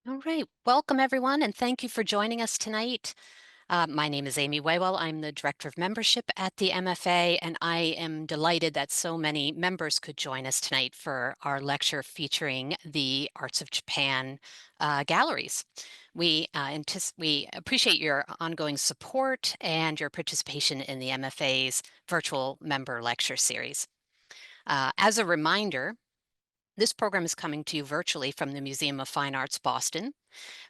All right, welcome everyone, and thank you for joining us tonight. My name is Amy Waywell. I'm the Director of Membership at the MFA, and I am delighted that so many members could join us tonight for our lecture featuring the Arts of Japan galleries. We appreciate your ongoing support and your participation in the MFA's virtual member lecture series. As a reminder, this program is coming to you virtually from the Museum of Fine Arts, Boston.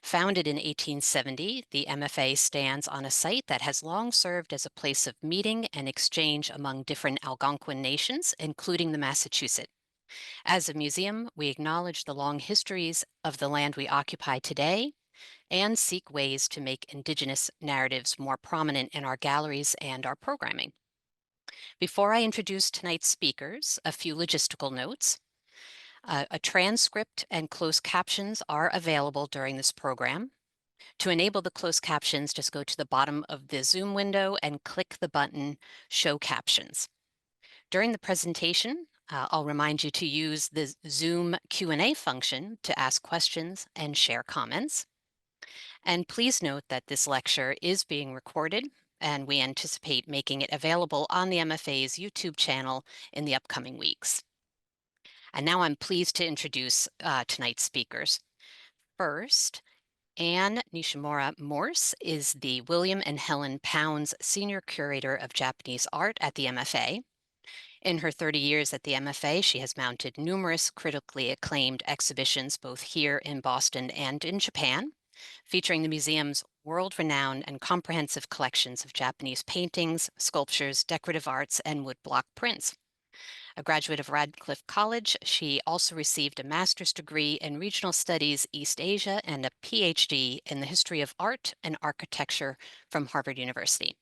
Founded in 1870, the MFA stands on a site that has long served as a place of meeting and exchange among different Algonquin nations, including the Massachusetts. As a museum, we acknowledge the long histories of the land we occupy today and seek ways to make Indigenous narratives more prominent in our galleries and our programming. Before I introduce tonight's speakers, a few logistical notes. A transcript and closed captions are available during this program. To enable the closed captions, just go to the bottom of the Zoom window and click the button Show Captions. During the presentation, I'll remind you to use the Zoom Q&A function to ask questions and share comments. And please note that this lecture is being recorded, and we anticipate making it available on the MFA's YouTube channel in the upcoming weeks. And now I'm pleased to introduce tonight's speakers. First, Anne Morse is the William and Helen Pounds Senior Curator of Japanese Art at the MFA. In her 30 years at the MFA, she has mounted numerous critically acclaimed exhibitions both here in Boston and in Japan, featuring the museum's world-renowned and comprehensive collections of Japanese paintings, sculptures, decorative arts, and woodblock prints. A graduate of Radcliffe College, she also received a master's degree in regional studies East Asia and a PhD in the history of art and architecture from Harvard University.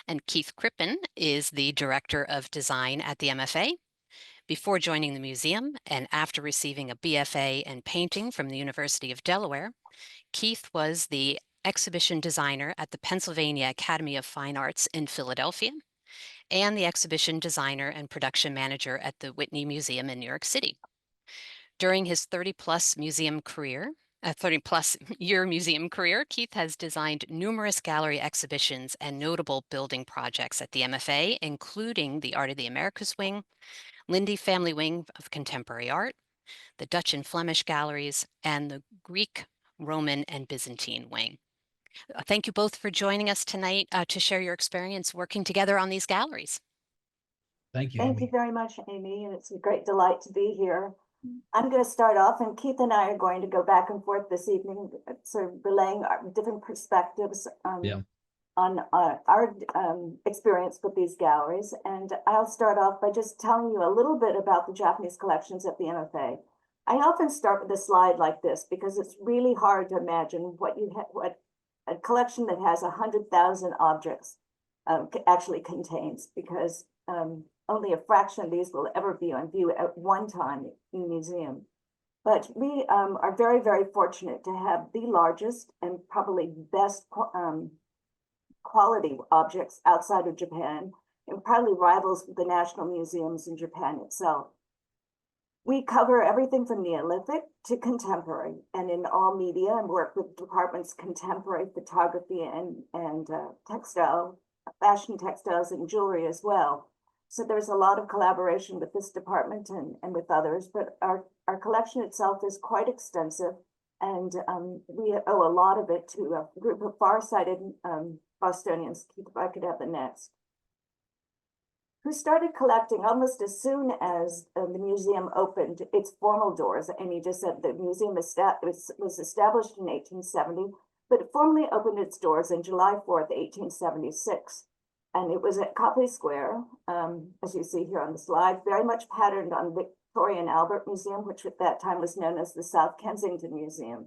And Keith Crippen is the Director of Design at the MFA. Before joining the museum and after receiving a BFA in painting from the University of Delaware, Keith was the exhibition designer at the Pennsylvania Academy of Fine Arts in Philadelphia and the exhibition designer and production manager at the Whitney Museum in New York City. During his 30-plus year museum career, Keith has designed numerous gallery exhibitions and notable building projects at the MFA, including the Art of the Americas Wing, Lindy Family Wing of Contemporary Art, the Dutch and Flemish galleries, and the Greek, Roman, and Byzantine Wing. Thank you both for joining us tonight to share your experience working together on these galleries. Thank you, Thank you Amy. very much, Amy, and it's a great delight to be here. I'm going to start off, and Keith and I are going to go back and forth this evening, sort of relaying our different perspectives on our experience with these galleries. And I'll start off by just telling you a little bit about the Japanese collections at the MFA. I often start with a slide like this because it's really hard to imagine what a collection that has 100,000 objects actually contains, because only a fraction of these will ever be on view at one time in the museum. But we are very, very fortunate to have the largest and probably best quality objects outside of Japan, and probably rivals the national museums in Japan itself. We cover everything from Neolithic to contemporary, and in all media, and work with departments contemporary photography and textile, fashion textiles and jewelry as well. So there's a lot of collaboration with this department and with others, but our collection itself is quite extensive, and we owe a lot of it to a group of far-sighted Bostonians. Keith, if I could have the next. Who started collecting almost as soon as the museum opened its formal doors. Amy just said the museum was established in 1870, but it formally opened its doors on July 4th, 1876. And it was at Copley Square, as you see here on the slide, very much patterned on Victoria and Albert Museum, which at that time was known as the South Kensington Museum.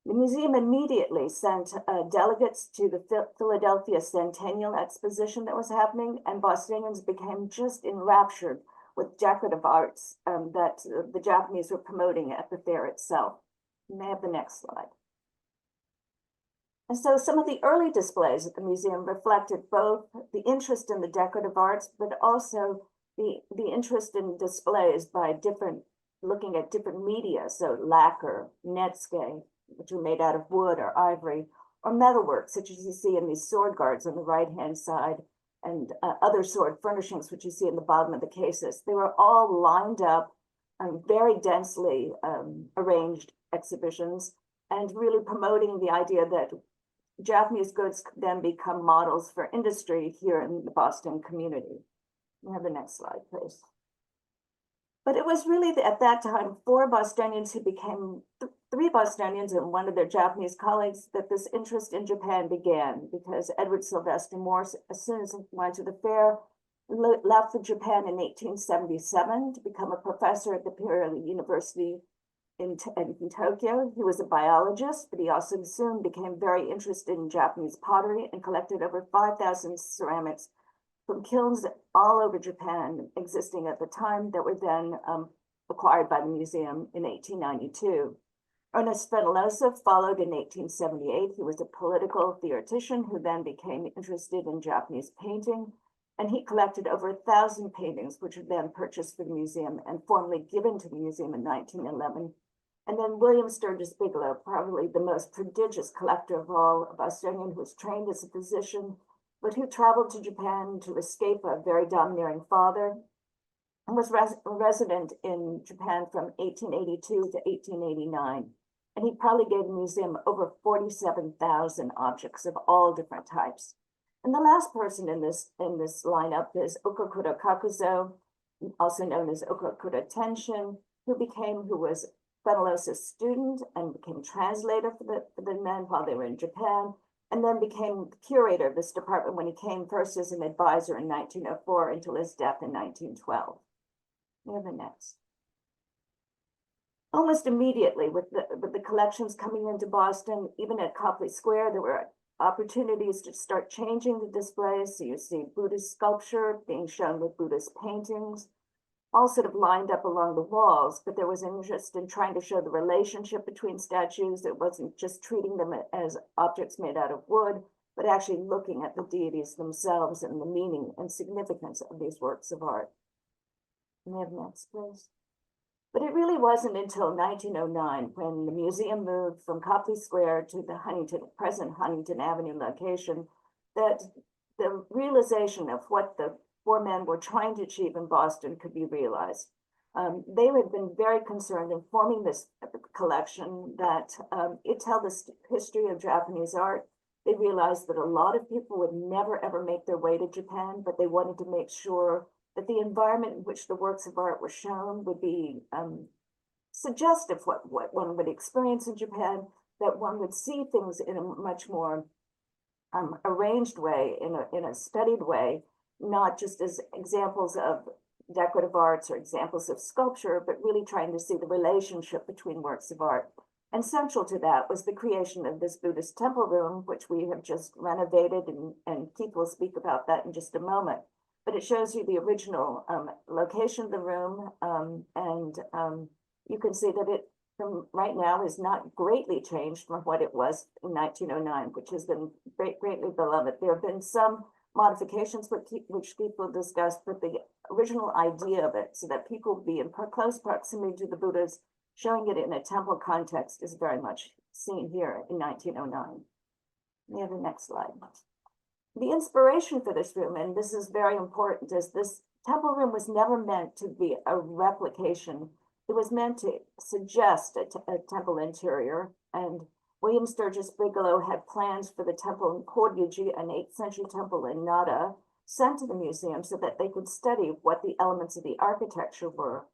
The museum immediately sent delegates to the Philadelphia Centennial Exposition that was happening, and Bostonians became just enraptured with decorative arts that the Japanese were promoting at the fair itself. You may have the next slide. And so some of the early displays at the museum reflected both the interest in the decorative arts, but also the interest in displays by different looking at different media, so lacquer, netsuke, which are made out of wood or ivory, or metalwork, such as you see in these sword guards on the right-hand side, and other sword furnishings, which you see in the bottom of the cases. They were all lined up very densely arranged exhibitions, and really promoting the idea that Japanese goods could then become models for industry here in the Boston community. We have the next slide, please. But it was really at that time 4 Bostonians who became 3 Bostonians and one of their Japanese colleagues that this interest in Japan began, because Edward Sylvester Morse, as soon as he went to the fair, left for Japan in 1877 to become a professor at the Imperial University in Tokyo. He was a biologist, but he also soon became very interested in Japanese pottery and collected over 5,000 ceramics from kilns all over Japan existing at the time that were then acquired by the museum in 1892. Ernest Fenollosa followed in 1878. He was a political theoretician who then became interested in Japanese painting, and he collected over 1,000 paintings, which were then purchased for the museum and formally given to the museum in 1911. And then William Sturgis Bigelow, probably the most prodigious collector of all, a Bostonian who was trained as a physician, but who traveled to Japan to escape a very domineering father, and was resident in Japan from 1882 to 1889. And he probably gave the museum over 47,000 objects of all different types. And the last person in this lineup is Okakura Kakuzo, also known as Okakura Tenshin, who was Fenollosa's student and became translator for the men while they were in Japan, and then became the curator of this department when he came first as an advisor in 1904 until his death in 1912. We have the next. Almost immediately, with the collections coming into Boston, even at Copley Square, there were opportunities to start changing the displays. So you see Buddhist sculpture being shown with Buddhist paintings, all sort of lined up along the walls, but there was interest in trying to show the relationship between statues. It wasn't just treating them as objects made out of wood, but actually looking at the deities themselves and the meaning and significance of these works of art. Can we have next, please? But it really wasn't until 1909 when the museum moved from Copley Square to the present Huntington Avenue location that the realization of what the 4 men were trying to achieve in Boston could be realized. They had been very concerned in forming this collection that it tells the history of Japanese art. They realized that a lot of people would never ever make their way to Japan, but they wanted to make sure that the environment in which the works of art were shown would be suggestive of what one would experience in Japan, that one would see things in a much more arranged way, in a studied way, not just as examples of decorative arts or examples of sculpture, but really trying to see the relationship between works of art. And central to that was the creation of this Buddhist Temple Room, which we have just renovated, and Keith will speak about that in just a moment. But it shows you the original location of the room, and you can see that it from right now is not greatly changed from what it was in 1909, which has been greatly beloved. There have been some modifications which Keith will discuss, but the original idea of it, so that people would be in close proximity to the Buddhas, showing it in a temple context, is very much seen here in 1909. We have the next slide. The inspiration for this room, and this is very important, is this temple room was never meant to be a replication. It was meant to suggest a temple interior, and William Sturgis Bigelow had plans for the temple in Horyuji, an 8th century temple in Nara, sent to the museum so that they could study what the elements of the architecture were.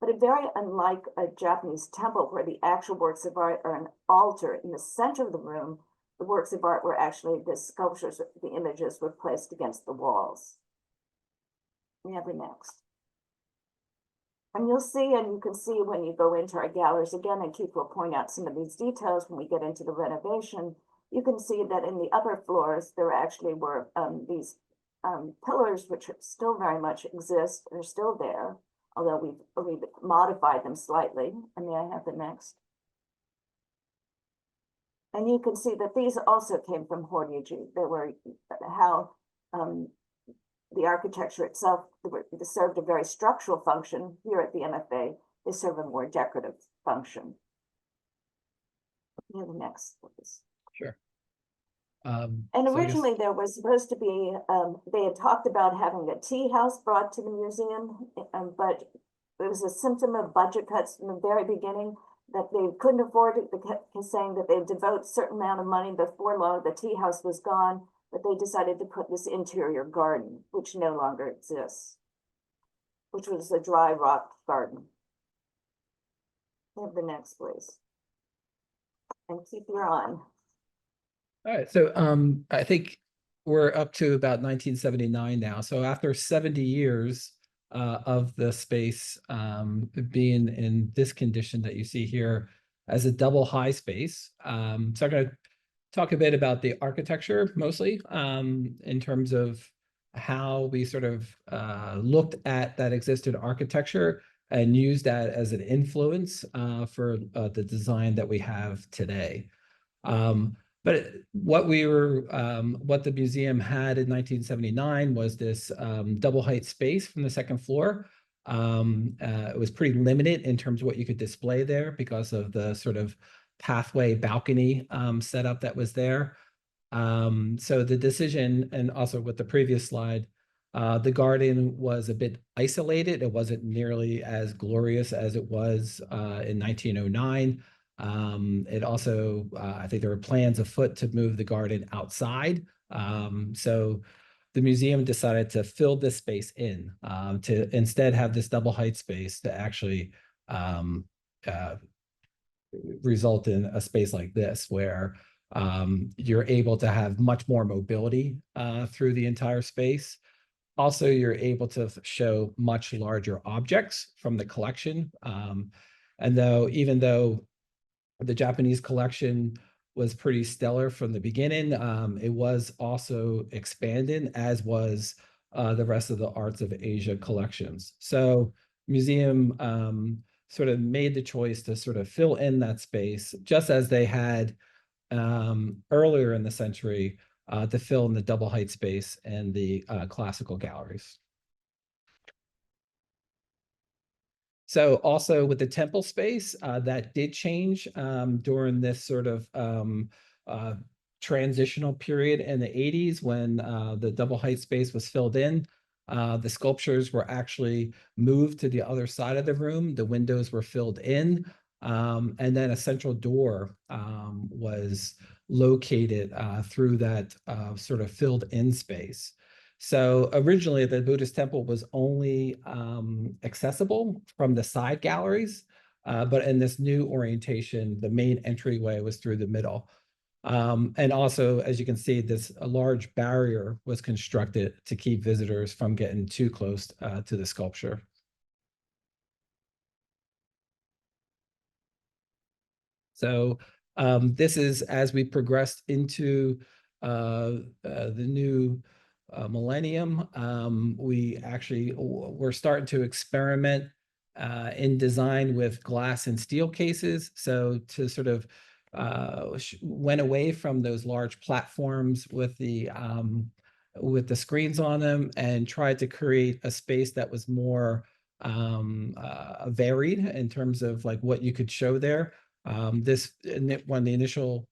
But it very unlike a Japanese temple where the actual works of art are an altar in the center of the room, the works of art were actually the sculptures, the images were placed against the walls. We have the next. And you'll see, and you can see when you go into our galleries again, and Keith will point out some of these details when we get into the renovation, you can see that in the upper floors, there actually were these pillars, which still very much exist. They're still there, although we've modified them slightly. And may I have the next? And you can see that these also came from Horyuji. They were how the architecture itself served a very structural function here at the MFA. they serve a more decorative function. The next, please. Sure. And So I guess- originally there was supposed to be, they had talked about having a tea house brought to the museum, but it was a symptom of budget cuts from the very beginning that they couldn't afford it. They kept saying that they'd devote a certain amount of money before long the tea house was gone, but they decided to put this interior garden, which no longer exists, which was a dry rock garden. Have the next, please. And keep your on. All right, so I think we're up to about 1979 now. So after 70 years of the space being in this condition that you see here as a double high space. So I'm going to talk a bit about the architecture mostly in terms of how we sort of looked at that existing architecture and used that as an influence for the design that we have today. But what the museum had in 1979 was this double height space from the second floor. It was pretty limited in terms of what you could display there because of the sort of pathway balcony setup that was there. So the decision, and also with the previous slide, the garden was a bit isolated. It wasn't nearly as glorious as it was in 1909. It also, I think there were plans afoot to move the garden outside. So the museum decided to fill this space in, to instead have this double height space to actually result in a space like this where you're able to have much more mobility through the entire space. Also, you're able to show much larger objects from the collection. And even though the Japanese collection was pretty stellar from the beginning, it was also expanded, as was the rest of the Arts of Asia collections. So museum sort of made the choice to sort of fill in that space, just as they had earlier in the century to fill in the double height space and the classical galleries. So also with the temple space, that did change during this sort of transitional period in the 80s when the double height space was filled in. The sculptures were actually moved to the other side of the room. The windows were filled in. And then a central door was located through that sort of filled in space. So originally the Buddhist temple was only accessible from the side galleries, but in this new orientation, the main entryway was through the middle. And also, as you can see, a large barrier was constructed to keep visitors from getting too close to the sculpture. So this is as we progressed into the new millennium. We actually were starting to experiment in design with glass and steel cases. So to sort of went away from those large platforms with the screens on them and tried to create a space that was more varied in terms of like what you could show there. One of the initial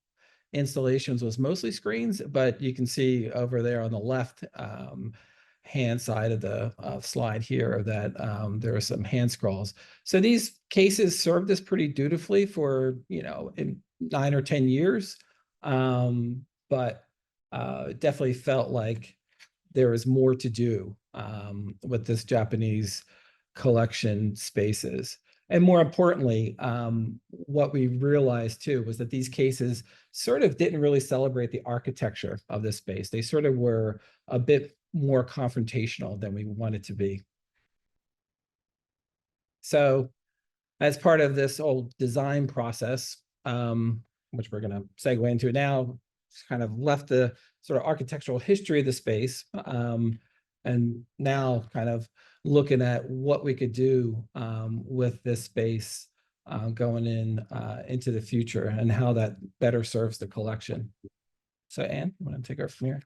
installations was mostly screens, but you can see over there on the left hand side of the slide here that there are some hand scrolls. So these cases served us pretty dutifully for, in 9 or 10 years, but it definitely felt like there was more to do with this Japanese collection spaces. And more importantly, what we realized too was that these cases sort of didn't really celebrate the architecture of this space. They sort of were a bit more confrontational than we wanted to be. So as part of this whole design process, which we're going to segue into now, kind of left the sort of architectural history of the space, and now kind of looking at what we could do with this space going into the future and how that better serves the collection. So Anne, you want to take over from here?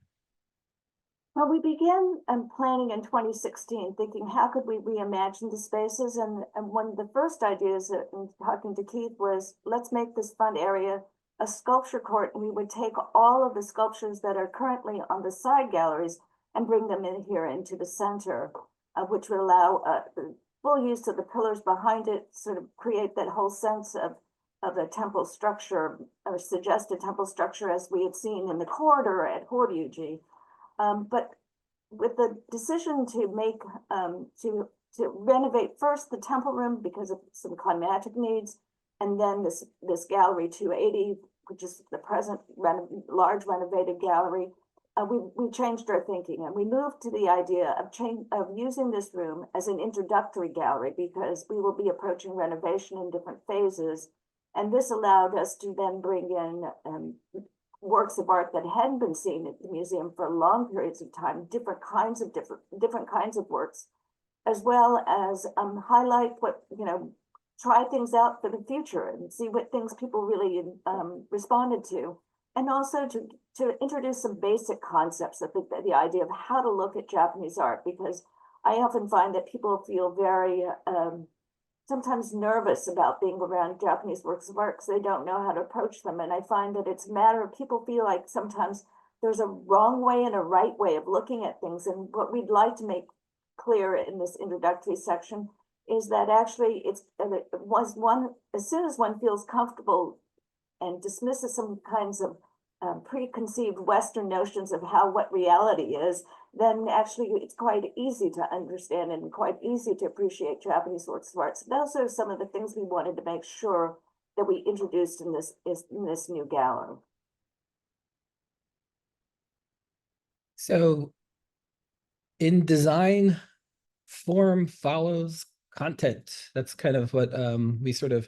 Well, we began planning in 2016, thinking how could we reimagine the spaces? And one of the first ideas in talking to Keith was, let's make this front area a sculpture court, and we would take all of the sculptures that are currently on the side galleries and bring them in here into the center, which would allow the full use of the pillars behind it, sort of create that whole sense of a temple structure, or suggested temple structure, as we had seen in the corridor at Horyuji. But with the decision to make to renovate first the temple room because of some climatic needs, and then this gallery 280, which is the present large renovated gallery, we changed our thinking, and we moved to the idea of using this room as an introductory gallery, because we will be approaching renovation in different phases, and this allowed us to then bring in works of art that hadn't been seen at the museum for long periods of time, different kinds of works, as well as highlight what, try things out for the future and see what things people really responded to, and also to introduce some basic concepts of the idea of how to look at Japanese art, because I often find that people feel very sometimes nervous about being around Japanese works of art because they don't know how to approach them. And I find that it's a matter of, people feel like sometimes there's a wrong way and a right way of looking at things. And what we'd like to make clear in this introductory section is that actually it was one, as soon as one feels comfortable and dismisses some kinds of preconceived Western notions of what reality is, then actually it's quite easy to understand and quite easy to appreciate Japanese works of art. So those are some of the things we wanted to make sure that we introduced in this new gallery. So in design, form follows content. That's kind of what we sort of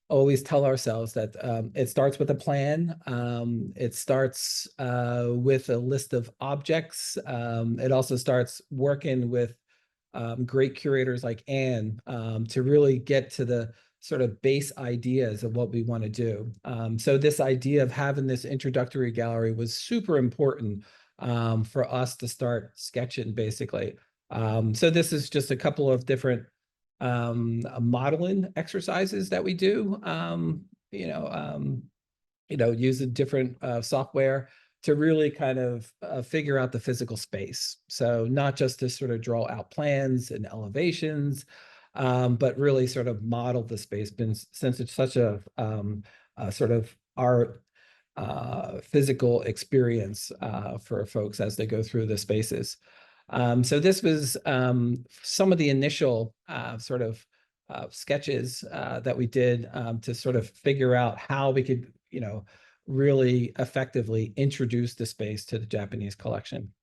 always tell ourselves, that it starts with a plan. It starts with a list of objects. It also starts working with great curators like Anne to really get to the sort of base ideas of what we want to do. So this idea of having this introductory gallery was super important for us to start sketching, basically. So this is just a couple of different modeling exercises that we do, using different software to really kind of figure out the physical space. So not just to sort of draw out plans and elevations, but really sort of model the space, since it's such a sort of art physical experience for folks as they go through the spaces. So this was some of the initial sort of sketches that we did to sort of figure out how we could, really effectively introduce the space to the Japanese collection.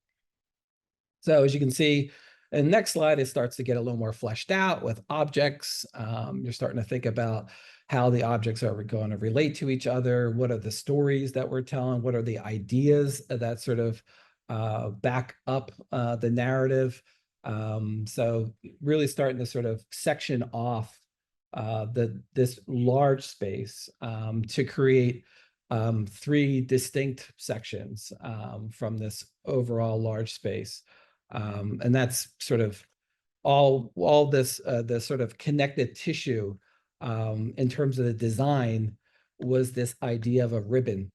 So as you can see, in the next slide, it starts to get a little more fleshed out with objects. You're starting to think about how the objects are going to relate to each other. What are the stories that we're telling? What are the ideas that sort of back up the narrative? So really starting to sort of section off this large space to create 3 distinct sections from this overall large space. And that's sort of all this the sort of connected tissue in terms of the design was this idea of a ribbon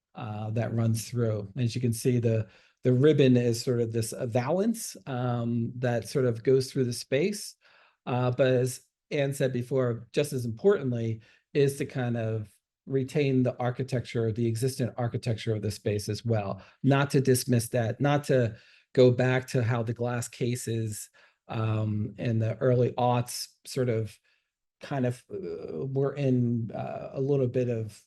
that runs through. As you can see, the ribbon is sort of this valance that sort of goes through the space. But as Anne said before, just as importantly, is to kind of retain the architecture, the existing architecture of the space as well. Not to dismiss that, not to go back to how the glass cases in the early aughts sort of kind of were in a little bit of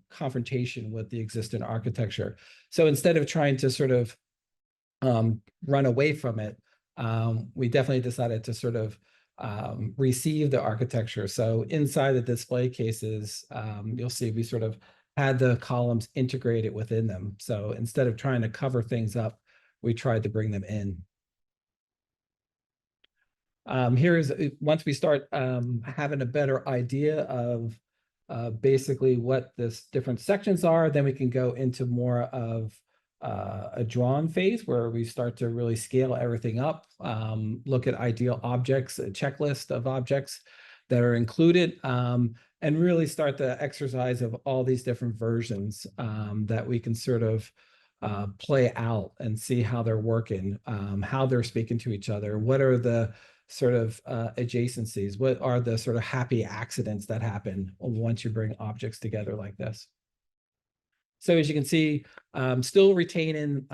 confrontation with the existing architecture. So instead of trying to sort of run away from it, we definitely decided to sort of receive the architecture. So inside the display cases, you'll see we sort of had the columns integrated within them. So instead of trying to cover things up, we tried to bring them in. Here's once we start having a better idea of basically what this different sections are, then we can go into more of a drawn phase where we start to really scale everything up, look at ideal objects, a checklist of objects that are included, and really start the exercise of all these different versions that we can sort of play out and see how they're working, how they're speaking to each other, what are the sort of adjacencies, what are the sort of happy accidents that happen once you bring objects together like this. So as you can see, still retaining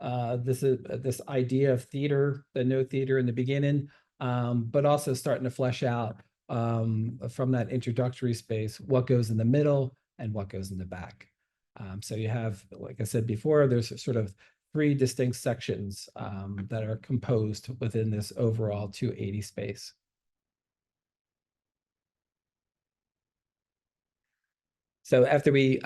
this idea of theater, the no theater in the beginning, but also starting to flesh out from that introductory space, what goes in the middle and what goes in the back. So you have, like I said before, there's sort of 3 distinct sections that are composed within this overall 280 space. So after we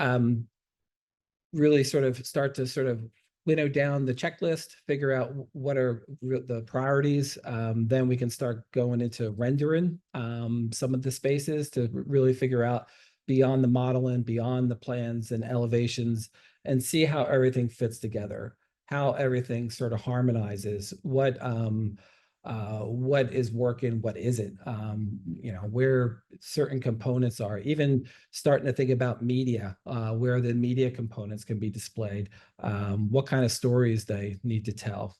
really sort of start to sort of winnow down the checklist, figure out what are the priorities, then we can start going into rendering some of the spaces to really figure out beyond the modeling, beyond the plans and elevations, and see how everything fits together, how everything sort of harmonizes, what is working, what isn't, you know, where certain components are, even starting to think about media, where the media components can be displayed, what kind of stories they need to tell,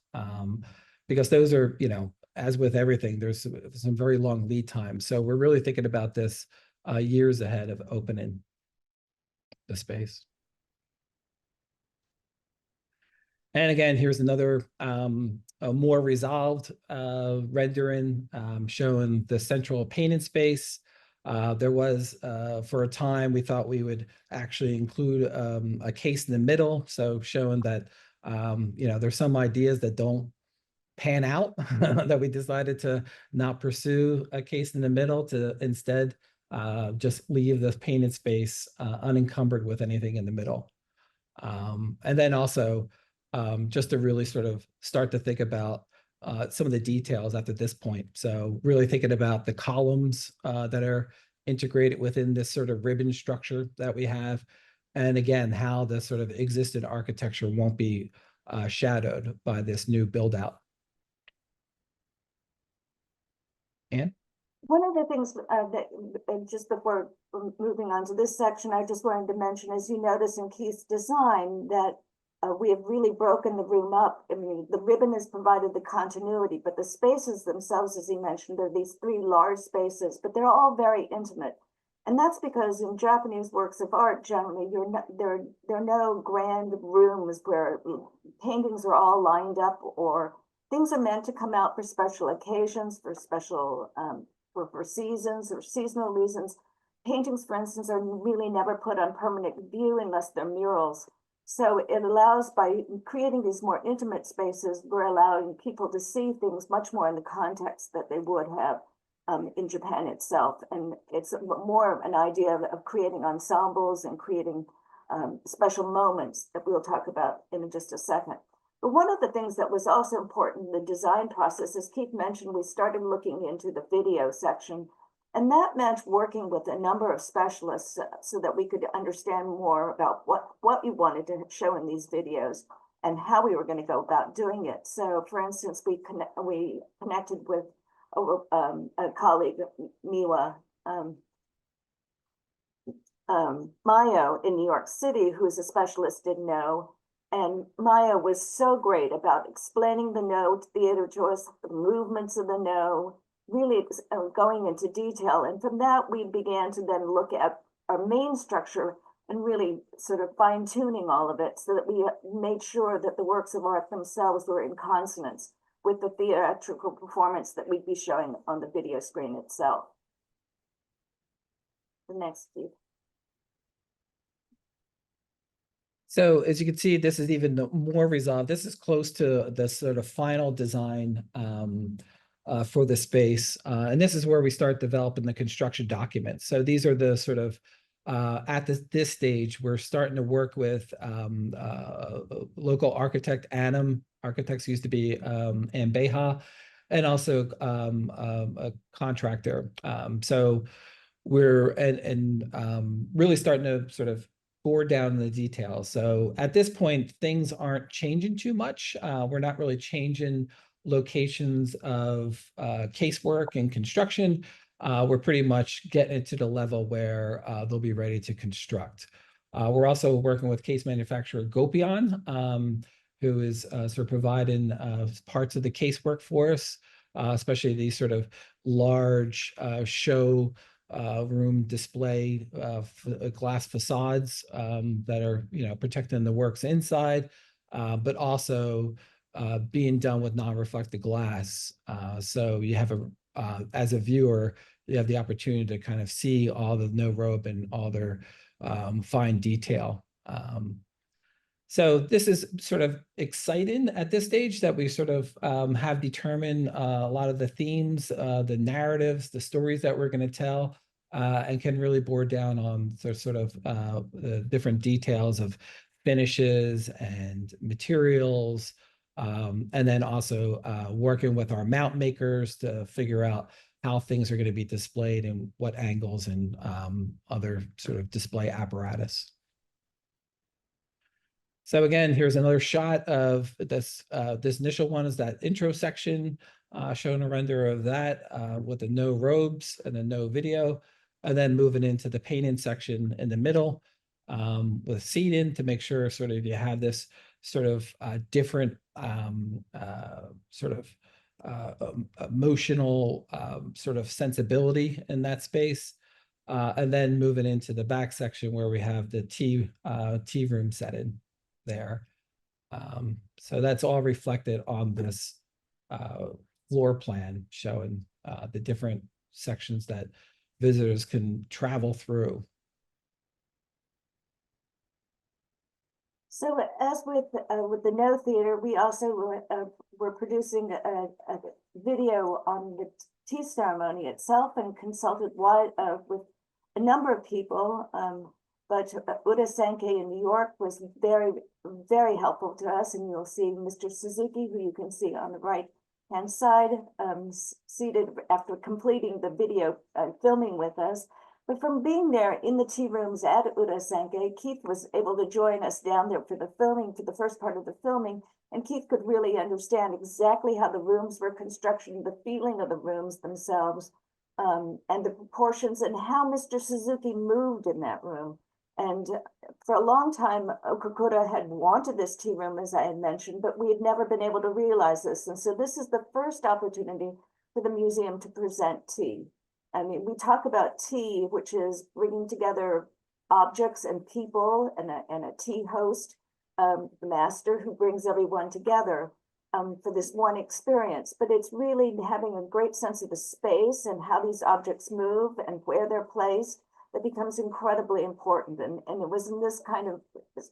because those are, you know, as with everything, there's some very long lead time. So we're really thinking about this years ahead of opening the space. And again, here's another a more resolved rendering showing the central painted space. There was, for a time, we thought we would actually include a case in the middle. So showing that, you know, there's some ideas that don't pan out that we decided to not pursue a case in the middle, to instead just leave the painted space unencumbered with anything in the middle. And then also just to really sort of start to think about some of the details after this point. So really thinking about the columns that are integrated within this sort of ribbon structure that we have. And again, how the sort of existing architecture won't be shadowed by this new build out. Anne? One of the things just before moving on to this section, I just wanted to mention, as you notice in Keith's design, that we have really broken the room up. I mean, the ribbon has provided the continuity, but the spaces themselves, as he mentioned, are these 3 large spaces, but they're all very intimate. And that's because in Japanese works of art, generally, there are no grand rooms where paintings are all lined up, or things are meant to come out for special occasions, for special for seasons or seasonal reasons. Paintings, for instance, are really never put on permanent view unless they're murals. So it allows, by creating these more intimate spaces, we're allowing people to see things much more in the context that they would have in Japan itself. And it's more of an idea of creating ensembles and creating special moments that we'll talk about in just a second. But one of the things that was also important in the design process, as Keith mentioned, we started looking into the video section, and that meant working with a number of specialists so that we could understand more about what we wanted to show in these videos and how we were going to go about doing it. So, for instance, we connected with a colleague, Miwa Mayo in New York City, who is a specialist in No. And Maya was so great about explaining the No theater to us, the movements of the No, really going into detail. And from that, we began to then look at our main structure and really sort of fine tuning all of it so that we made sure that the works of art themselves were in consonance with the theatrical performance that we'd be showing on the video screen itself. The next, Steve. So as you can see, this is even more resolved. This is close to the sort of final design for the space. And this is where we start developing the construction documents. So these are the sort of, at this stage, we're starting to work with local architect, Anne. Architects used to be Anne Beha, and also a contractor. So we're really starting to sort of bore down the details. So at this point, things aren't changing too much. We're not really changing locations of casework and construction. We're pretty much getting it to the level where they'll be ready to construct. We're also working with case manufacturer Gopion, who is sort of providing parts of the casework for us, especially these sort of large show room display glass facades that are, protecting the works inside, but also being done with non-reflective glass. So you have as a viewer, you have the opportunity to kind of see all the no rope and all their fine detail. So this is sort of exciting at this stage that we sort of have determined a lot of the themes, the narratives, the stories that we're going to tell, and can really bore down on the different details of finishes and materials, and then also working with our mount makers to figure out how things are going to be displayed and what angles and other sort of display apparatus. So again, here's another shot of this. This initial one is that intro section, showing a render of that with the no robes and the no video, and then moving into the painting section in the middle with seating to make sure sort of you have this sort of different emotional sort of sensibility in that space. And then moving into the back section where we have the tea room setting there. So that's all reflected on this floor plan showing the different sections that visitors can travel through. So as with the No Theater, we also were producing a video on the tea ceremony itself and consulted with a number of people. But Uda Sankei in New York was very, very helpful to us. And you'll see Mr. Suzuki, who you can see on the right-hand side, seated after completing the video filming with us. But from being there in the tea rooms at Uda Sankei, Keith was able to join us down there for the filming, for the first part of the filming. And Keith could really understand exactly how the rooms were constructed, the feeling of the rooms themselves, and the proportions, and how Mr. Suzuki moved in that room. And for a long time, Okakura had wanted this tea room, as I had mentioned, but we had never been able to realize this. And so this is the first opportunity for the museum to present tea. I mean, we talk about tea, which is bringing together objects and people and a tea host, the master who brings everyone together for this one experience. But it's really having a great sense of the space and how these objects move and where they're placed that becomes incredibly important. And it was in this kind of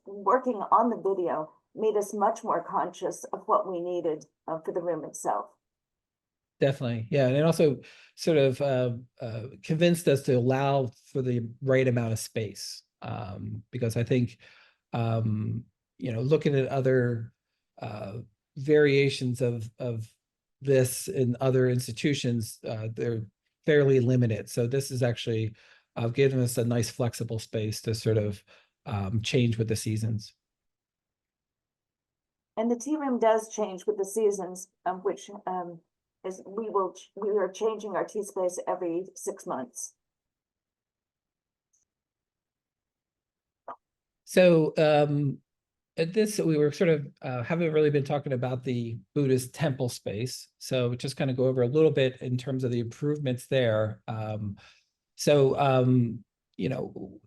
working on the video made us much more conscious of what we needed for the room itself. Definitely. Yeah. And it also sort of convinced us to allow for the right amount of space. Because I think, looking at other variations of this in other institutions, they're fairly limited. So this is actually giving us a nice flexible space to sort of change with the seasons. And the tea room does change with the seasons, which is we are changing our tea space every 6 months. So at this, we were sort of haven't really been talking about the Buddhist temple space. So just kind of go over a little bit in terms of the improvements there.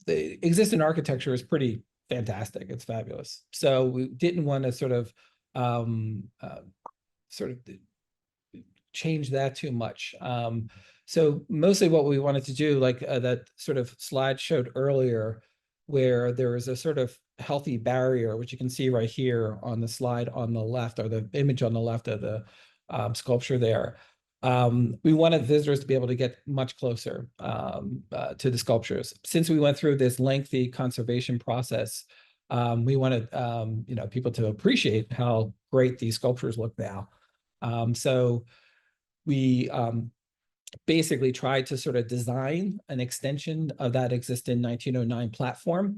The existing architecture is pretty fantastic. It's fabulous. So we didn't want to sort of change that too much. So mostly what we wanted to do, like that sort of slide showed earlier, where there is a sort of healthy barrier, which you can see right here on the slide on the left, or the image on the left of the sculpture there. We wanted visitors to be able to get much closer to the sculptures. Since we went through this lengthy conservation process, we wanted people to appreciate how great these sculptures look now. So we basically tried to sort of design an extension of that existing 1909 platform,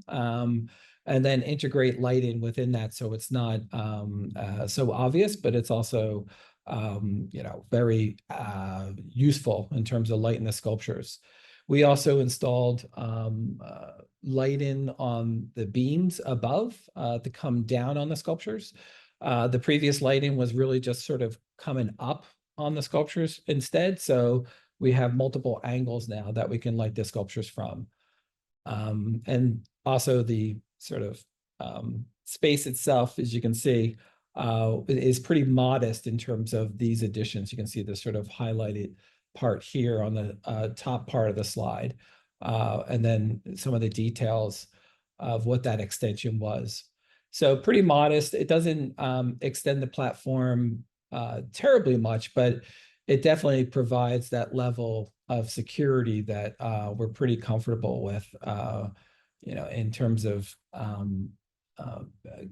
and then integrate lighting within that, so it's not so obvious, but it's also very useful in terms of lighting the sculptures. We also installed lighting on the beams above to come down on the sculptures. The previous lighting was really just sort of coming up on the sculptures instead, so we have multiple angles now that we can light the sculptures from. And also the sort of space itself, as you can see, is pretty modest in terms of these additions. You can see the sort of highlighted part here on the top part of the slide, and then some of the details of what that extension was. So pretty modest. It doesn't extend the platform terribly much, but it definitely provides that level of security that we're pretty comfortable with, in terms of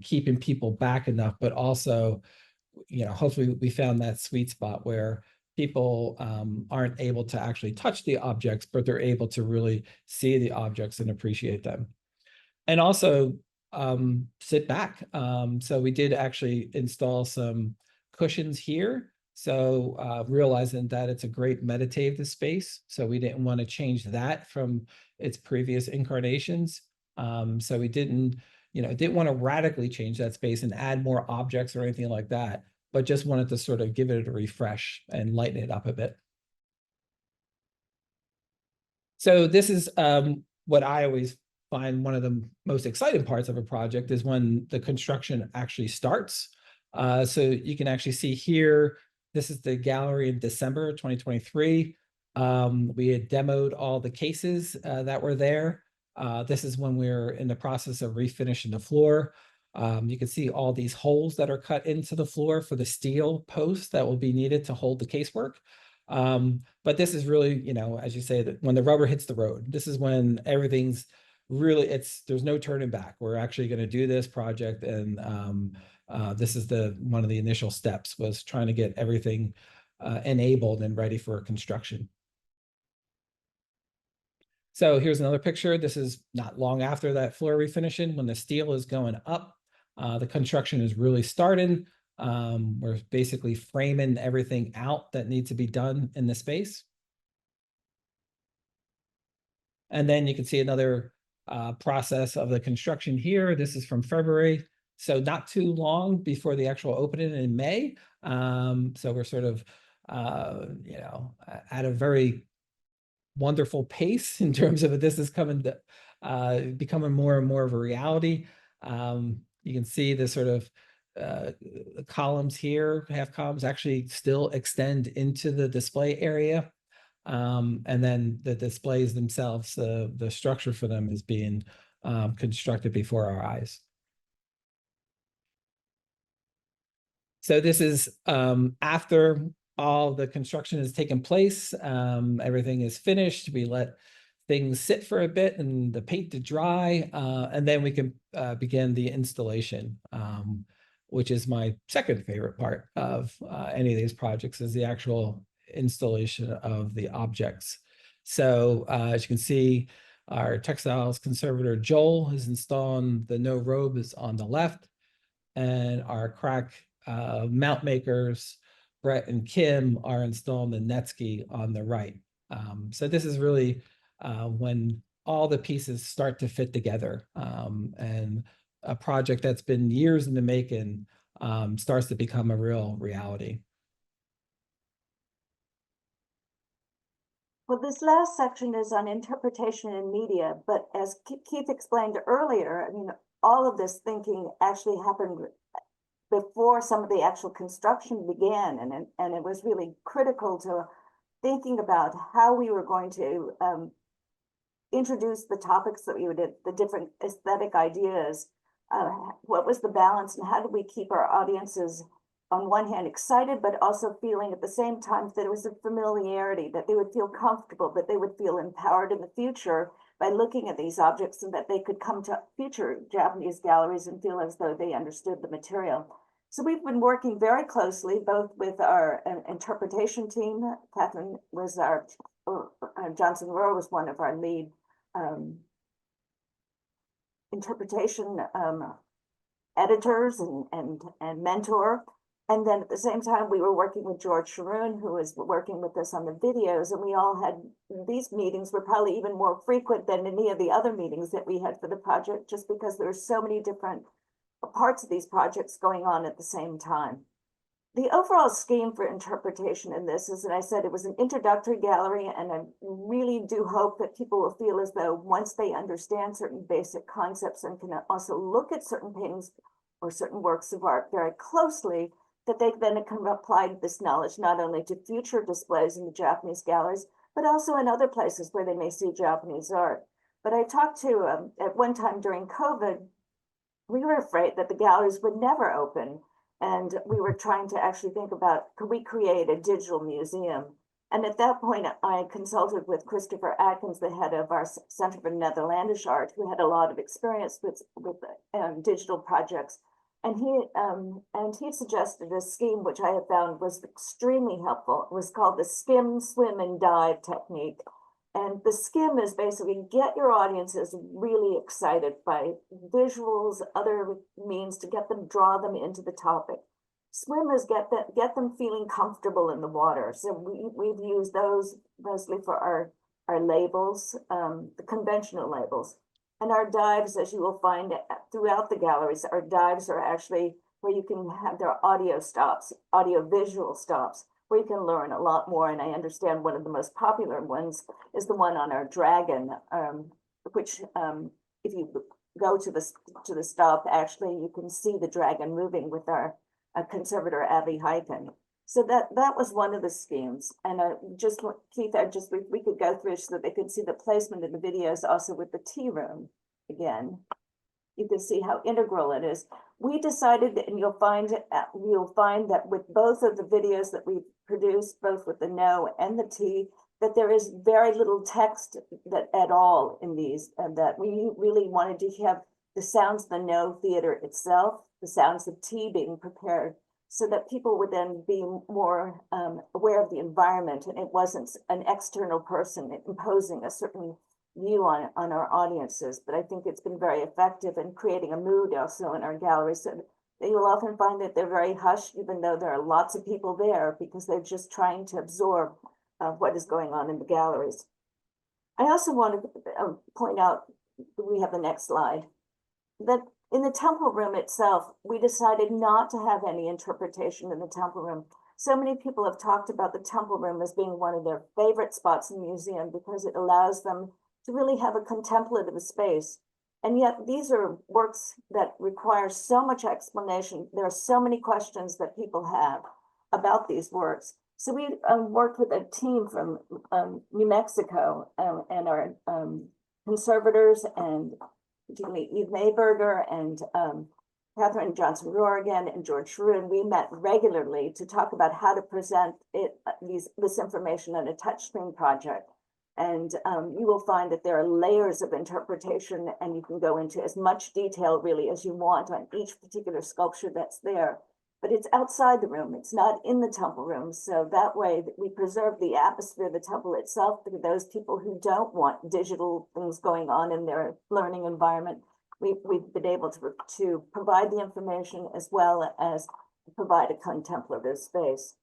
keeping people back enough, but also, hopefully we found that sweet spot where people aren't able to actually touch the objects, but they're able to really see the objects and appreciate them. And also sit back. So we did actually install some cushions here. So realizing that it's a great meditative space. So we didn't want to change that from its previous incarnations. So we didn't want to radically change that space and add more objects or anything like that, but just wanted to sort of give it a refresh and lighten it up a bit. So this is what I always find one of the most exciting parts of a project is when the construction actually starts. So you can actually see here, this is the gallery in December 2023. We had demoed all the cases that were there. This is when we were in the process of refinishing the floor. You can see all these holes that are cut into the floor for the steel posts that will be needed to hold the casework. But this is really, as you say, that when the rubber hits the road, this is when everything's really, there's no turning back. We're actually going to do this project, and this is one of the initial steps, was trying to get everything enabled and ready for construction. So here's another picture. This is not long after that floor refinishing, when the steel is going up. The construction is really starting. We're basically framing everything out that needs to be done in the space. And then you can see another process of the construction here. This is from February, so not too long before the actual opening in May. So we're sort of, at a very wonderful pace in terms of this is becoming more and more of a reality. You can see the sort of columns here, half columns, actually still extend into the display area. And then the displays themselves, the structure for them is being constructed before our eyes. So this is after all the construction has taken place, everything is finished. We let things sit for a bit and the paint to dry, and then we can begin the installation, which is my second favorite part of any of these projects, is the actual installation of the objects. So as you can see, our textiles conservator Joel is installing the no robe is on the left, and our crack mount makers Brett and Kim are installing the Netsky on the right. So this is really when all the pieces start to fit together, and a project that's been years in the making starts to become a real reality. Well, this last section is on interpretation in media, but as Keith explained earlier, I mean, all of this thinking actually happened before some of the actual construction began, and it was really critical to thinking about how we were going to introduce the topics that we would, the different aesthetic ideas, what was the balance, and how do we keep our audiences on one hand excited, but also feeling at the same time that it was a familiarity, that they would feel comfortable, that they would feel empowered in the future by looking at these objects, and that they could come to future Japanese galleries and feel as though they understood the material. So we've been working very closely, both with our interpretation team. Catherine was Johnson Rowe was one of our lead interpretation editors and mentor. And then at the same time, we were working with George Sharoon, who was working with us on the videos. And we all had, these meetings were probably even more frequent than any of the other meetings that we had for the project, just because there were so many different parts of these projects going on at the same time. The overall scheme for interpretation in this is, and I said it was an introductory gallery, and I really do hope that people will feel as though once they understand certain basic concepts and can also look at certain paintings or certain works of art very closely, that they then can apply this knowledge not only to future displays in the Japanese galleries, but also in other places where they may see Japanese art. But I talked to, at one time during COVID, we were afraid that the galleries would never open. And we were trying to actually think about, could we create a digital museum? And at that point, I consulted with Christopher Atkins, the head of our Center for Netherlandish Art, who had a lot of experience with digital projects. And he suggested a scheme which I have found was extremely helpful. It was called the skim, swim, and dive technique. And the skim is basically get your audiences really excited by visuals, other means to get them, draw them into the topic. Swim is get them feeling comfortable in the water. So we've used those mostly for our labels, the conventional labels. And our dives, as you will find throughout the galleries, our dives are actually where you can have their audio stops, audio visual stops, where you can learn a lot more. And I understand one of the most popular ones is the one on our dragon, which if you go to the stop, actually you can see the dragon moving with our conservator Avi Heiken. So that was one of the schemes. And Keith, we could go through so that they could see the placement in the videos, also with the tea room again. You can see how integral it is. We decided, and you'll find that with both of the videos that we produced, both with the no and the tea, that there is very little text that at all in these, and that we really wanted to have the sounds of the no theater itself, the sounds of tea being prepared, so that people would then be more aware of the environment, and it wasn't an external person imposing a certain view on our audiences. But I think it's been very effective in creating a mood also in our galleries. So you will often find that they're very hushed, even though there are lots of people there, because they're just trying to absorb what is going on in the galleries. I also want to point out, we have the next slide, that in the temple room itself, we decided not to have any interpretation in the temple room. So many people have talked about the temple room as being one of their favorite spots in the museum because it allows them to really have a contemplative space. And yet these are works that require so much explanation. There are so many questions that people have about these works. So we worked with a team from New Mexico and our conservators, and particularly Eve Mayberger and Catherine Johnson Rorigan and George Sharoon. We met regularly to talk about how to present this information on a touchscreen project. And you will find that there are layers of interpretation, and you can go into as much detail really as you want on each particular sculpture that's there. But it's outside the room, it's not in the temple room. So that way we preserve the atmosphere of the temple itself for those people who don't want digital things going on in their learning environment. We've been able to provide the information as well as provide a contemplative space.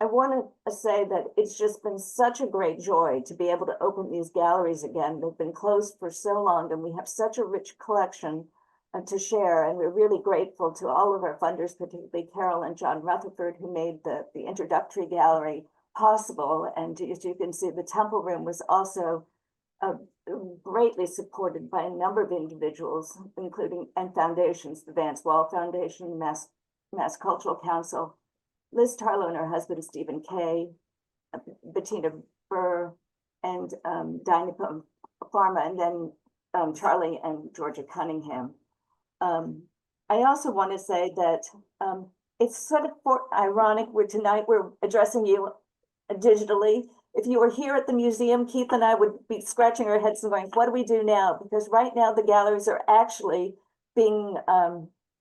I want to say that it's just been such a great joy to be able to open these galleries again. They've been closed for so long, and we have such a rich collection to share. And we're really grateful to all of our funders, particularly Carol and John Rutherford, who made the introductory gallery possible. And as you can see, the temple room was also greatly supported by a number of individuals, including and foundations, the Vance Wall Foundation, Mass Cultural Council, Liz Tarlow and her husband, Stephen Kay, Bettina Burr, and Dinah Pharma, and then Charlie and Georgia Cunningham. I also want to say that it's sort of ironic, tonight we're addressing you digitally. If you were here at the museum, Keith and I would be scratching our heads and going, what do we do now? Because right now the galleries are actually being,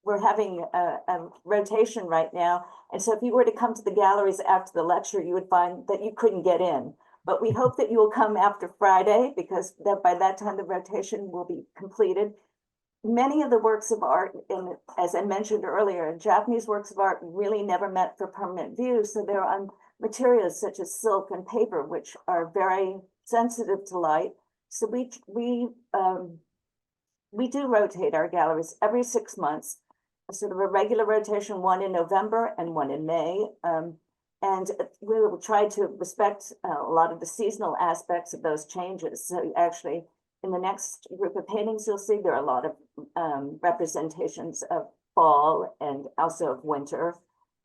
we're having a rotation right now. And so if you were to come to the galleries after the lecture, you would find that you couldn't get in. But we hope that you will come after Friday, because by that time the rotation will be completed. Many of the works of art, as I mentioned earlier, Japanese works of art really never meant for permanent view. So they're on materials such as silk and paper, which are very sensitive to light. So we do rotate our galleries every 6 months, sort of a regular rotation, one in November and one in May. And we will try to respect a lot of the seasonal aspects of those changes. So actually, in the next group of paintings you'll see, there are a lot of representations of fall and also of winter.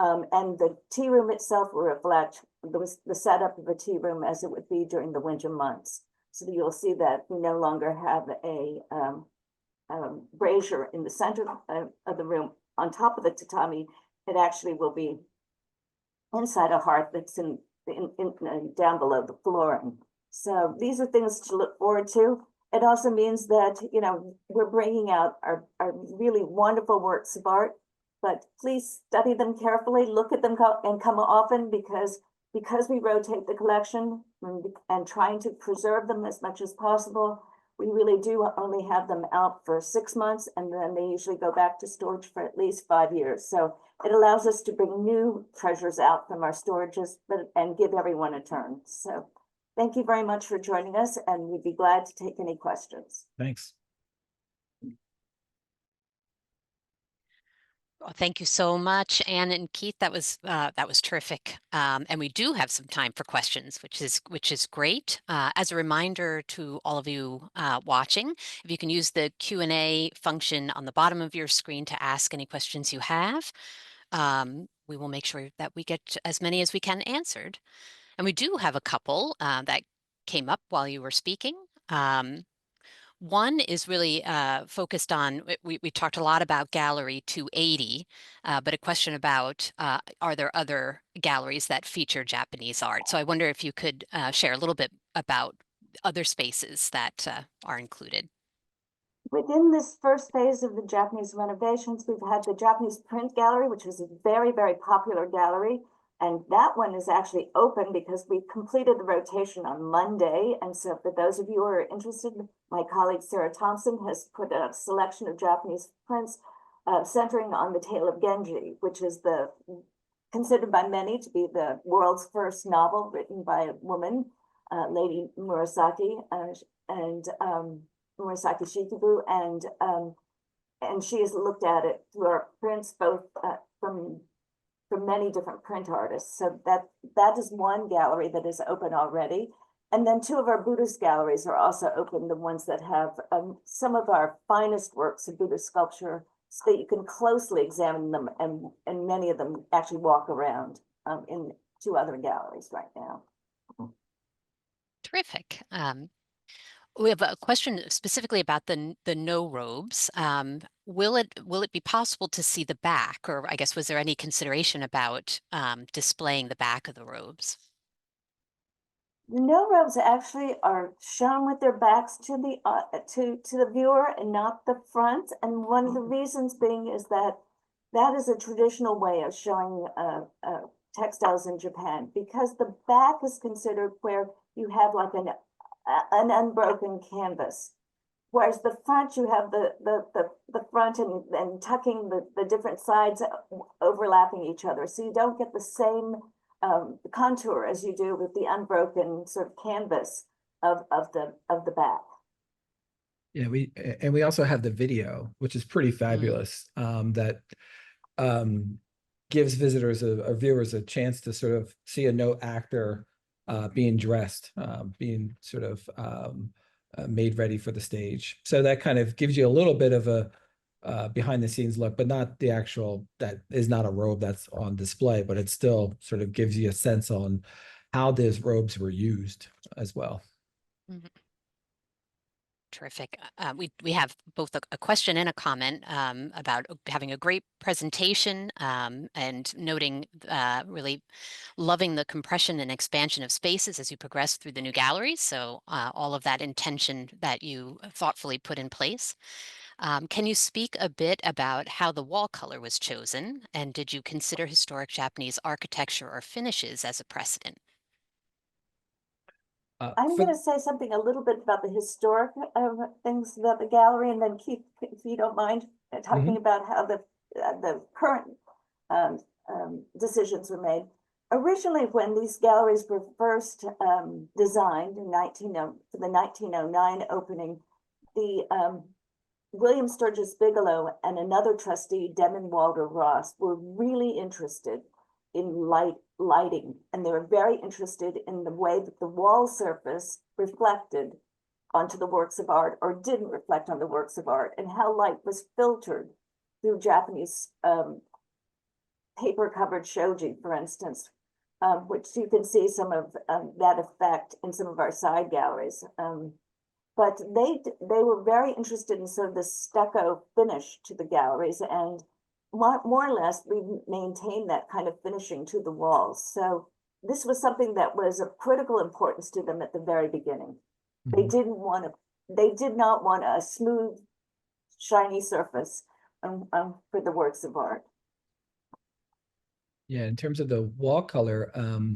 And the tea room itself will reflect the setup of the tea room as it would be during the winter months. So you'll see that we no longer have a brazier in the center of the room on top of the tatami. It actually will be inside a hearth that's in down below the flooring. So these are things to look forward to. It also means that, you know, we're bringing out our really wonderful works of art, but please study them carefully, look at them and come often, because we rotate the collection and trying to preserve them as much as possible. We really do only have them out for 6 months, and then they usually go back to storage for at least 5 years. So it allows us to bring new treasures out from our storages and give everyone a turn. So thank you very much for joining us, and we'd be glad to take any questions. Thanks. Well, thank you so much, Anne and Keith. That was terrific. And we do have some time for questions, which is great. As a reminder to all of you watching, if you can use the Q&A function on the bottom of your screen to ask any questions you have, we will make sure that we get as many as we can answered. And we do have a couple that came up while you were speaking. One is really focused on, we talked a lot about Gallery 280, but a question about are there other galleries that feature Japanese art? So I wonder if you could share a little bit about other spaces that are included. Within this first phase of the Japanese renovations, we've had the Japanese Print Gallery, which is a very, very popular gallery. And that one is actually open because we completed the rotation on Monday. And so for those of you who are interested, my colleague Sarah Thompson has put a selection of Japanese prints centering on the tale of Genji, which is considered by many to be the world's first novel written by a woman, Lady Murasaki, and Murasaki Shikibu, and she has looked at it through our prints, both from many different print artists. So that is one gallery that is open already. And then 2 of our Buddhist galleries are also open, the ones that have some of our finest works of Buddhist sculpture, so that you can closely examine them, and many of them actually walk around in 2 other galleries right now. Terrific. We have a question specifically about the no robes. Will it be possible to see the back, or I guess was there any consideration about displaying the back of the robes? The no robes actually are shown with their backs to the viewer and not the front. And one of the reasons being is that is a traditional way of showing textiles in Japan, because the back is considered where you have like an unbroken canvas, whereas the front, you have the front and tucking the different sides overlapping each other, so you don't get the same contour as you do with the unbroken sort of canvas of the back. Yeah, we also have the video, which is pretty fabulous. That gives visitors or viewers a chance to sort of see a no actor being dressed, being sort of made ready for the stage. So that kind of gives you a little bit of a behind the scenes look, but not the actual, that is not a robe that's on display, but it still sort of gives you a sense on how those robes were used as well. Mm-hmm. Terrific. We have both a question and a comment about having a great presentation and noting really loving the compression and expansion of spaces as you progress through the new galleries. So all of that intention that you thoughtfully put in place. Can you speak a bit about how the wall color was chosen? And did you consider historic Japanese architecture or finishes as a precedent? I'm For going to say something a little bit about the historic things about the gallery, and then Keith, if you don't mind, talking Mhm. about how the current um, decisions were made. Originally, when these galleries were first designed in for the 1909 opening, the William Sturgis Bigelow and another trustee, Demon Walter Ross, were really interested in lighting, and they were very interested in the way that the wall surface reflected onto the works of art or didn't reflect on the works of art, and how light was filtered through Japanese paper covered shoji, for instance, which you can see some of that effect in some of our side galleries. But they were very interested in sort of the stucco finish to the galleries, and more or less we maintained that kind of finishing to the walls. So this was something that was of critical importance to them at the very beginning. They Mhm. didn't want to, they did not want a smooth, shiny surface for the works of art. Yeah, in terms of the wall color,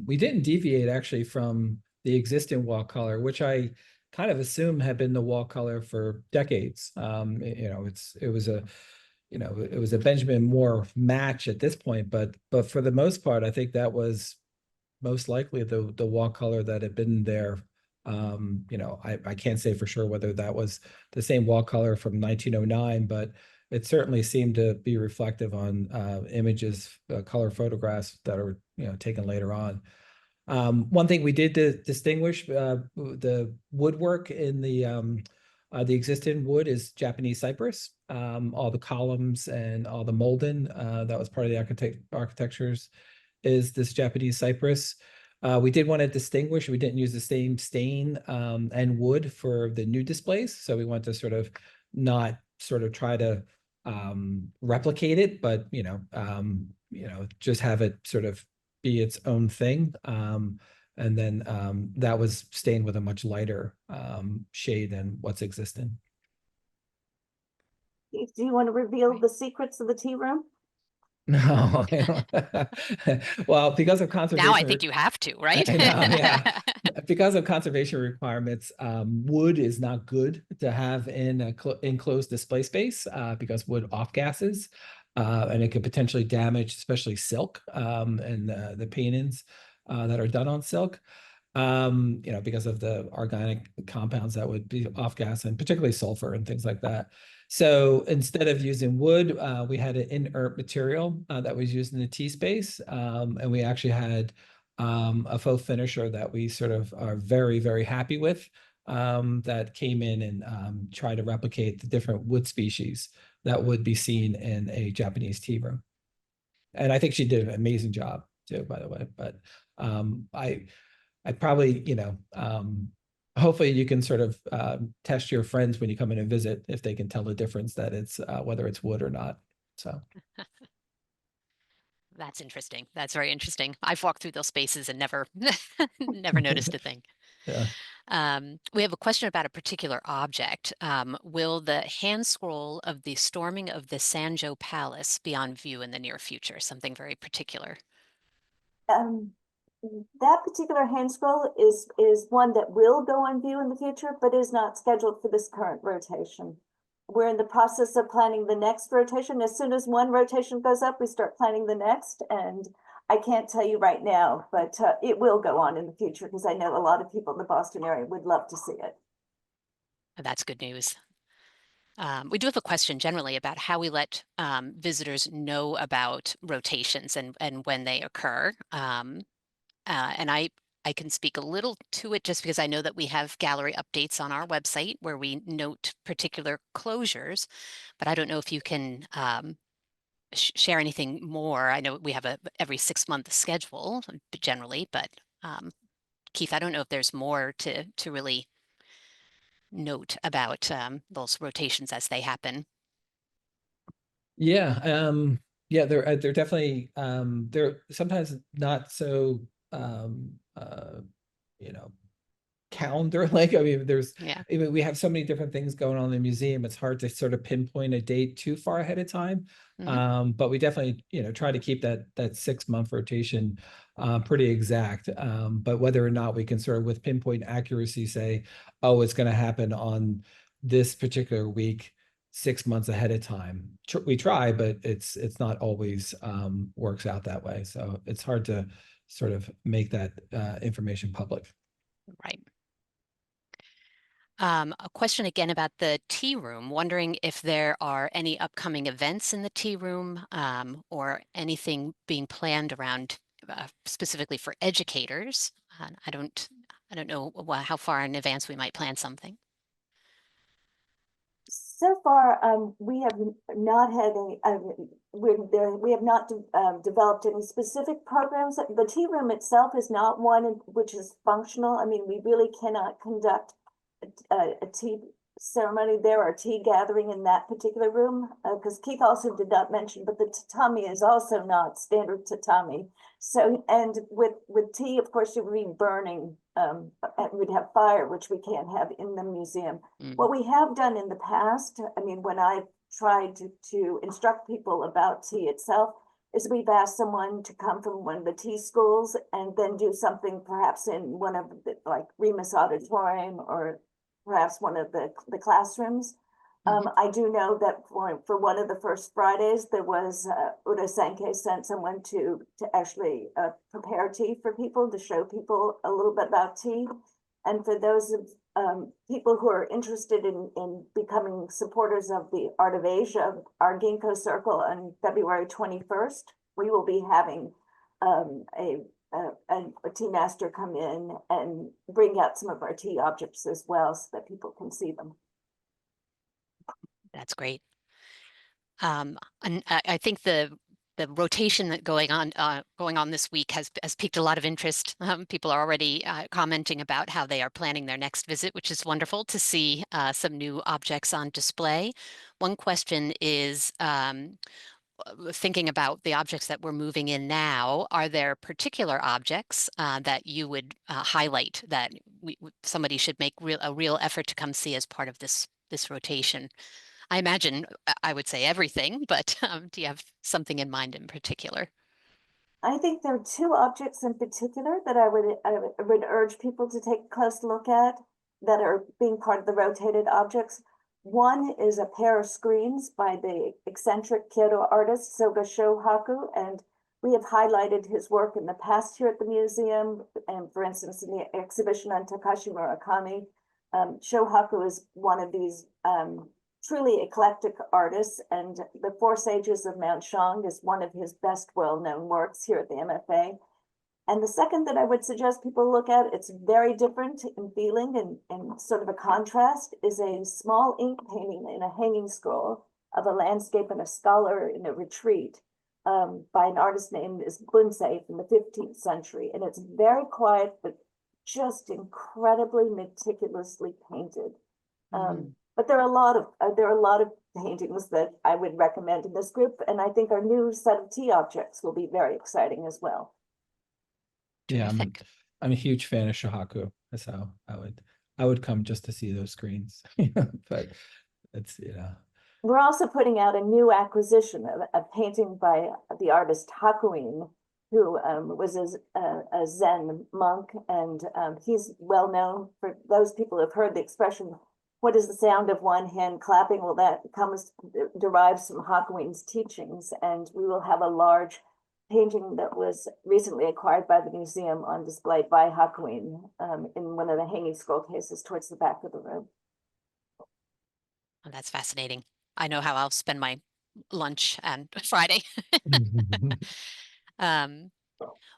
we didn't deviate actually from the existing wall color, which I kind of assume had been the wall color for decades. It was a it was a Benjamin Moore match at this point, but for the most part, I think that was most likely the wall color that had been there. I can't say for sure whether that was the same wall color from 1909, but it certainly seemed to be reflective on images, color photographs that are taken later on. One thing we did to distinguish the woodwork in the existing wood is Japanese cypress. All the columns and all the molding that was part of the architectures is this Japanese cypress. We did want to distinguish. We didn't use the same stain and wood for the new displays, so we want to sort of not sort of try to replicate it, but just have it sort of be its own thing. And then that was stained with a much lighter shade than what's existing. Do you want to reveal the secrets of the tea room? No, well, because of Now I conservation, think you have to, right? I know, yeah. Because of conservation requirements, wood is not good to have in a enclosed display space because wood off gases, and it could potentially damage, especially silk and the paintings that are done on silk. Because of the organic compounds that would be off gas, and particularly sulfur and things like that. So instead of using wood, we had an inert material that was used in the tea space. And we actually had a faux finisher that we sort of are very, very happy with, that came in and tried to replicate the different wood species that would be seen in a Japanese tea room. And I think she did an amazing job too, by the way. But I probably, hopefully you can sort of test your friends when you come in and visit if they can tell the difference that it's whether it's wood or not. So That's interesting. That's very interesting. I've walked through those spaces and never, never noticed a thing. yeah. We have a question about a particular object. Will the hand scroll of the storming of the Sanjo Palace be on view in the near future? Something very particular. Um, that particular hand scroll is one that will go on view in the future, but is not scheduled for this current rotation. We're in the process of planning the next rotation. As soon as one rotation goes up, we start planning the next. And I can't tell you right now, but it will go on in the future because I know a lot of people in the Boston area would love to see it. That's good news. We do have a question generally about how we let visitors know about rotations and when they occur. And I can speak a little to it just because I know that we have gallery updates on our website where we note particular closures, but I don't know if you can share anything more. I know we have a every 6 month schedule generally, but Keith, I don't know if there's more to really note about those rotations as they happen. Yeah. Yeah, they're definitely they're sometimes not so um, uh, you know, calendar. Like, I mean, Yeah. we have so many different things going on in the museum. It's hard to sort of pinpoint a date too far ahead of time. But we definitely, try to keep that 6-month rotation pretty exact. But whether or not we can sort of with pinpoint accuracy say, oh, it's going to happen on this particular week 6 months ahead of time. We try, but it's not always works out that way. So it's hard to sort of make that information public. Right. A question again about the tea room, wondering if there are any upcoming events in the tea room or anything being planned around specifically for educators. I don't know how far in advance we might plan something. So far, we have not had any, we have not developed any specific programs. The tea room itself is not one which is functional. I mean, we really cannot conduct a tea ceremony there or tea gathering in that particular room, because Keith also did not mention, but the tatami is also not standard tatami. So, and with tea, of course, you would be burning, and we'd have fire, which we can't have in the museum. What we have done in the past, I mean, when I've tried to instruct people about tea itself, is we've asked someone to come from one of the tea schools and then do something perhaps in one of the, like Remus Auditorium or perhaps one of the classrooms. I do know that for one of the first Fridays, there was Uda Sankei sent someone to actually prepare tea for people, to show people a little bit about tea. And for those people who are interested in becoming supporters of the Art of Asia, our Ginkgo Circle on February 21st, we will be having a tea master come in and bring out some of our tea objects as well so that people can see them. That's great. And I think the rotation that going on this week has piqued a lot of interest. People are already commenting about how they are planning their next visit, which is wonderful to see some new objects on display. One question is thinking about the objects that we're moving in now. Are there particular objects that you would highlight that somebody should make a real effort to come see as part of this rotation? I imagine I would say everything, but do you have something in mind in particular? I think there are two objects in particular that I would urge people to take a close look at that are being part of the rotated objects. One is a pair of screens by the eccentric Kyoto artist Soga Shohaku, and we have highlighted his work in the past here at the museum, and for instance, in the exhibition on Takashi Murakami. Shohaku is one of these truly eclectic artists, and The Four Sages of Mount Shang is one of his best well-known works here at the MFA. And the second that I would suggest people look at, it's very different in feeling and sort of a contrast, is a small ink painting in a hanging scroll of a landscape and a scholar in a retreat by an artist named Bunsei from the 15th century. And it's very quiet, but just incredibly meticulously painted. But there are a lot of paintings that I would recommend in this group, and I think our new set of tea objects will be very exciting as well. Yeah, I'm a huge fan of Shohaku. That's how I would come just to see those screens. But it's We're also putting out a new acquisition of a painting by the artist Hakuin, who was a Zen monk, and he's well known for those people who have heard the expression, what is the sound of one hand clapping? Well, that derives from Hakuin's teachings, and we will have a large painting that was recently acquired by the museum on display by Hakuin in one of the hanging scroll cases towards the back of the room. Oh, that's fascinating. I know how I'll spend my lunch and Friday.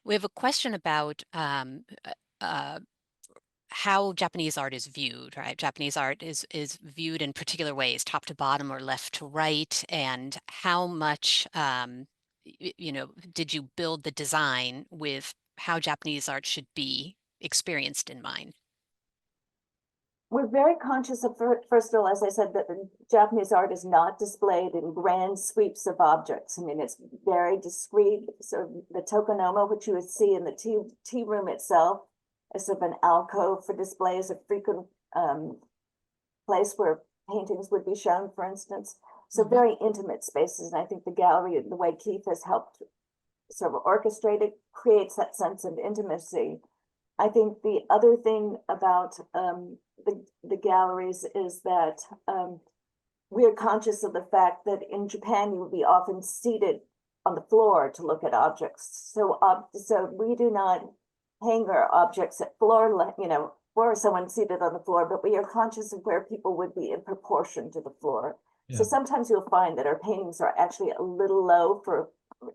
We have a question about how Japanese art is viewed, right? Japanese art is viewed in particular ways, top to bottom or left to right, and how much did you build the design with how Japanese art should be experienced in mind? We're very conscious of, first of all, as I said, that Japanese art is not displayed in grand sweeps of objects. I mean, it's very discreet. So the tokonoma, which you would see in the tea room itself, as sort of an alcove for displays, a frequent place where paintings would be shown, for instance. So very intimate spaces. And I think the gallery, the way Keith has helped sort of orchestrate it, creates that sense of intimacy. I think the other thing about the galleries is that we are conscious of the fact that in Japan, you would be often seated on the floor to look at objects. So we do not hang our objects at floor, for someone seated on the floor, but we are conscious of where people would be in proportion to the floor. Yeah. So sometimes you'll find that our paintings are actually a little low for,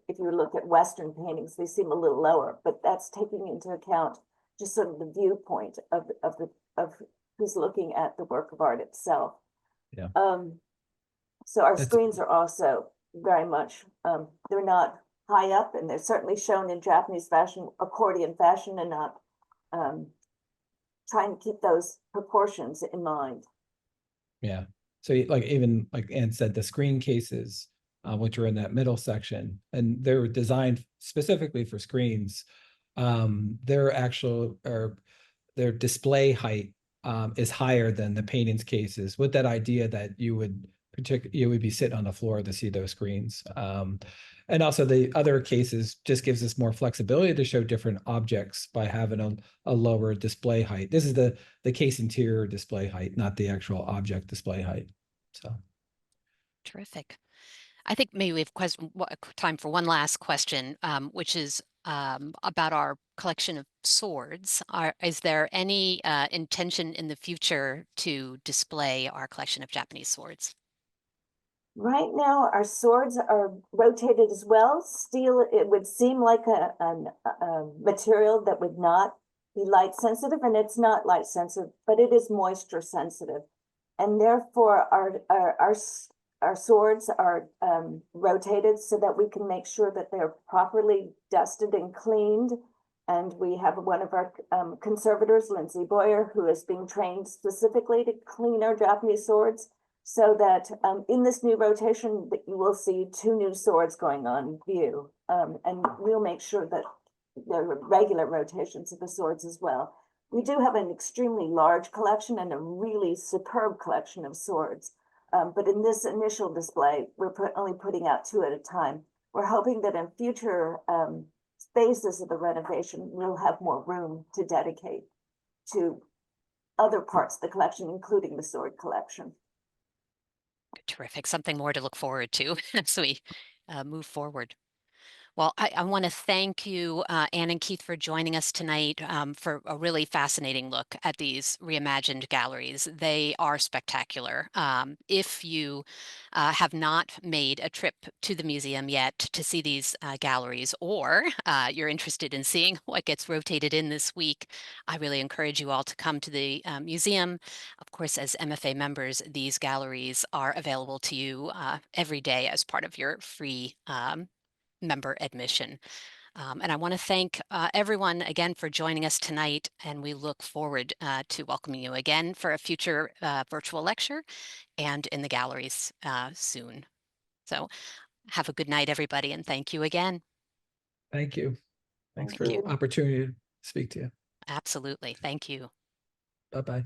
if you look at Western paintings, they seem a little lower, but that's taking into account just sort of the viewpoint of who's looking at the work of art itself. Yeah. So our screens are also very much, they're not high up, and they're certainly shown in Japanese fashion, accordion fashion, and not trying to keep those proportions in mind. Yeah. So like even like Anne said, the screen cases, which are in that middle section, and they're designed specifically for screens. Their display height is higher than the paintings cases, with that idea that you would be sitting on the floor to see those screens. And also the other cases just gives us more flexibility to show different objects by having a lower display height. This is the case interior display height, not the actual object display height. So terrific. I think maybe we have time for one last question, which is about our collection of swords. Is there any intention in the future to display our collection of Japanese swords? Right now, our swords are rotated as well. Steel, it would seem like a material that would not be light sensitive, and it's not light sensitive, but it is moisture sensitive. And therefore, our swords are rotated so that we can make sure that they're properly dusted and cleaned. And we have one of our conservators, Lindsay Boyer, who is being trained specifically to clean our Japanese swords, so that in this new rotation, that you will see 2 new swords going on view. And we'll make sure that there are regular rotations of the swords as well. We do have an extremely large collection and a really superb collection of swords. But in this initial display, we're only putting out 2 at a time. We're hoping that in future spaces of the renovation, we'll have more room to dedicate to other parts of the collection, including the sword collection. Terrific. Something more to look forward to as we move forward. Well, I want to thank you, Anne and Keith, for joining us tonight for a really fascinating look at these reimagined galleries. They are spectacular. If you have not made a trip to the museum yet to see these galleries, or you're interested in seeing what gets rotated in this week, I really encourage you all to come to the museum. Of course, as MFA members, these galleries are available to you every day as part of your free member admission. And I want to thank everyone again for joining us tonight, and we look forward to welcoming you again for a future virtual lecture and in the galleries soon. So have a good night, everybody, and thank you again. thank you. Thanks Thank for the you. opportunity to speak to you. Absolutely. Thank you. Bye-bye.